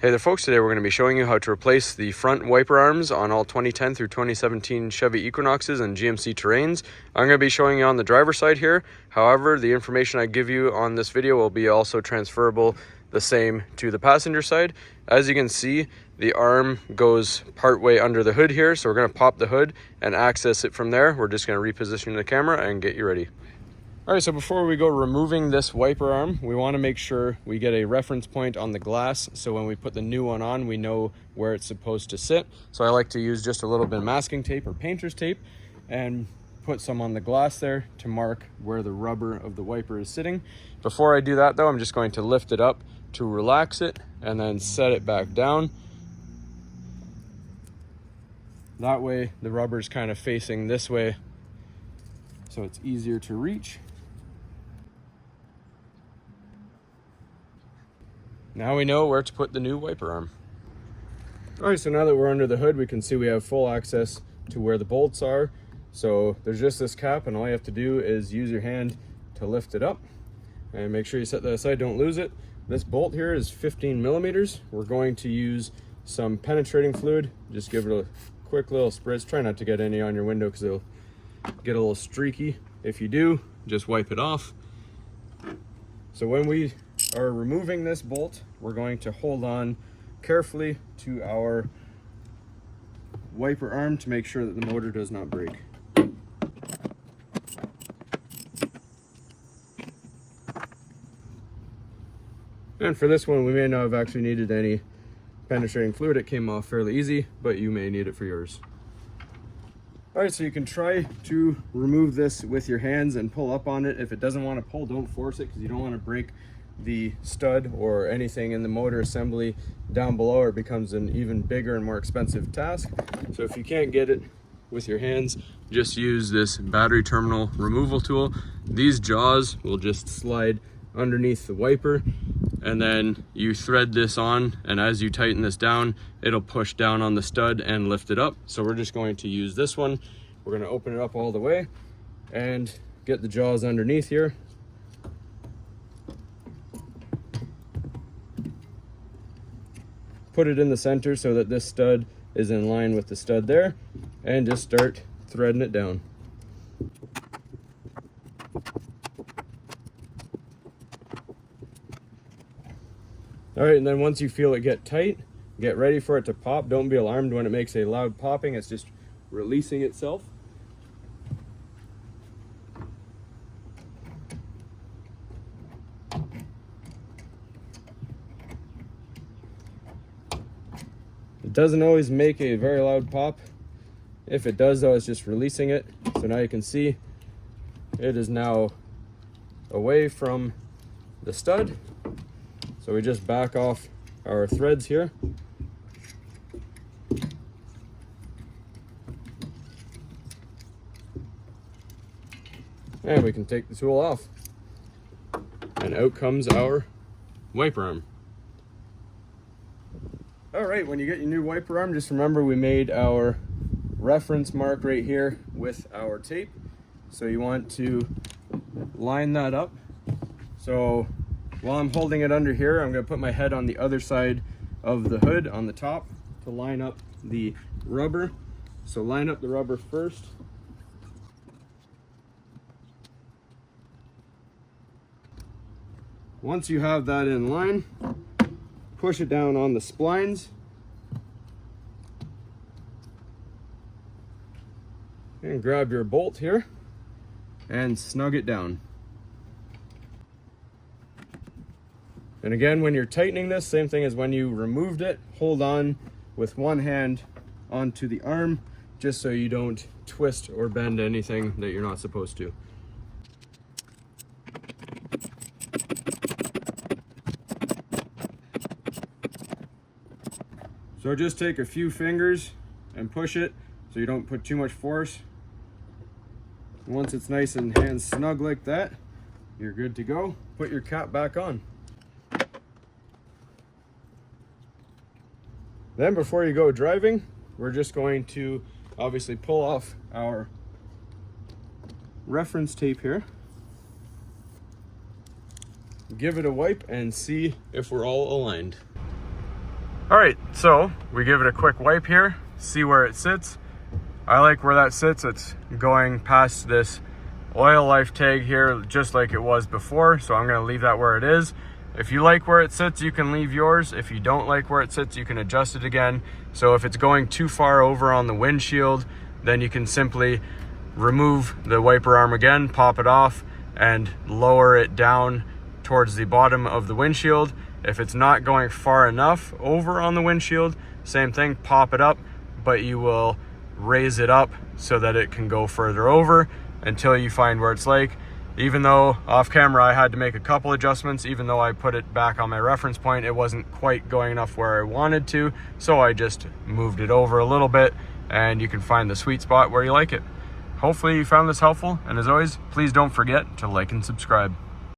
Hey there folks, today we're going to be showing you how to replace the front wiper arms on all 2010 through 2017 Chevy Equinoxes and GMC Terrains. I'm going to be showing you on the driver's side here. However, the information I give you on this video will be also transferable the same to the passenger side. As you can see, the arm goes part way under the hood here, so we're going to pop the hood and access it from there. We're just going to reposition the camera and get you ready. All right, so before we go removing this wiper arm, we want to make sure we get a reference point on the glass, so when we put the new one on, we know where it's supposed to sit. So I like to use just a little bit of masking tape or painter's tape and put some on the glass there to mark where the rubber of the wiper is sitting. Before I do that though, I'm just going to lift it up to relax it and then set it back down. That way the rubber is kind of facing this way, so it's easier to reach. Now we know where to put the new wiper arm. All right, so now that we're under the hood, we can see we have full access to where the bolts are. So there's just this cap, and all you have to do is use your hand to lift it up. And make sure you set that aside, don't lose it. This bolt here is 15 millimeters. We're going to use some penetrating fluid. Just give it a quick little spritz. Try not to get any on your window because it'll get a little streaky. If you do, just wipe it off. So when we are removing this bolt, we're going to hold on carefully to our wiper arm to make sure that the motor does not break. And for this one, we may not have actually needed any penetrating fluid. It came off fairly easy, but you may need it for yours. All right, so you can try to remove this with your hands and pull up on it. If it doesn't want to pull, don't force it, because you don't want to break the stud or anything in the motor assembly down below, or it becomes an even bigger and more expensive task. So if you can't get it with your hands, just use this battery terminal removal tool. These jaws will just slide underneath the wiper, and then you thread this on, and as you tighten this down, it'll push down on the stud and lift it up. So we're just going to use this one. We're going to open it up all the way and get the jaws underneath here. Put it in the center so that this stud is in line with the stud there, and just start threading it down. All right, and then once you feel it get tight, get ready for it to pop. Don't be alarmed when it makes a loud popping. It's just releasing itself. It doesn't always make a very loud pop. If it does though, it's just releasing it. So now you can see it is now away from the stud. So we just back off our threads here. And we can take the tool off. And out comes our wiper arm. All right, when you get your new wiper arm, just remember we made our reference mark right here with our tape. So you want to line that up. So while I'm holding it under here, I'm going to put my head on the other side of the hood on the top to line up the rubber. So line up the rubber first. Once you have that in line, push it down on the splines and grab your bolt here and snug it down. And again, when you're tightening this, same thing as when you removed it, hold on with one hand onto the arm, just so you don't twist or bend anything that you're not supposed to. So just take a few fingers and push it so you don't put too much force. Once it's nice and hands snug like that, you're good to go. Put your cap back on. Then before you go driving, we're just going to obviously pull off our reference tape here. give it a wipe and see if we're all aligned. All right, so we give it a quick wipe here, see where it sits. I like where that sits. It's going past this oil life tag here just like it was before, so I'm going to leave that where it is. If you like where it sits, you can leave yours. If you don't like where it sits, you can adjust it again. So if it's going too far over on the windshield, then you can simply remove the wiper arm again, pop it off, and lower it down towards the bottom of the windshield. If it's not going far enough over on the windshield, same thing, pop it up, but you will raise it up so that it can go further over until you find where it's like. Even though off camera I had to make a couple adjustments, even though I put it back on my reference point, it wasn't quite going enough where I wanted to, so I just moved it over a little bit, and you can find the sweet spot where you like it. Hopefully you found this helpful, and as always, please don't forget to like and subscribe.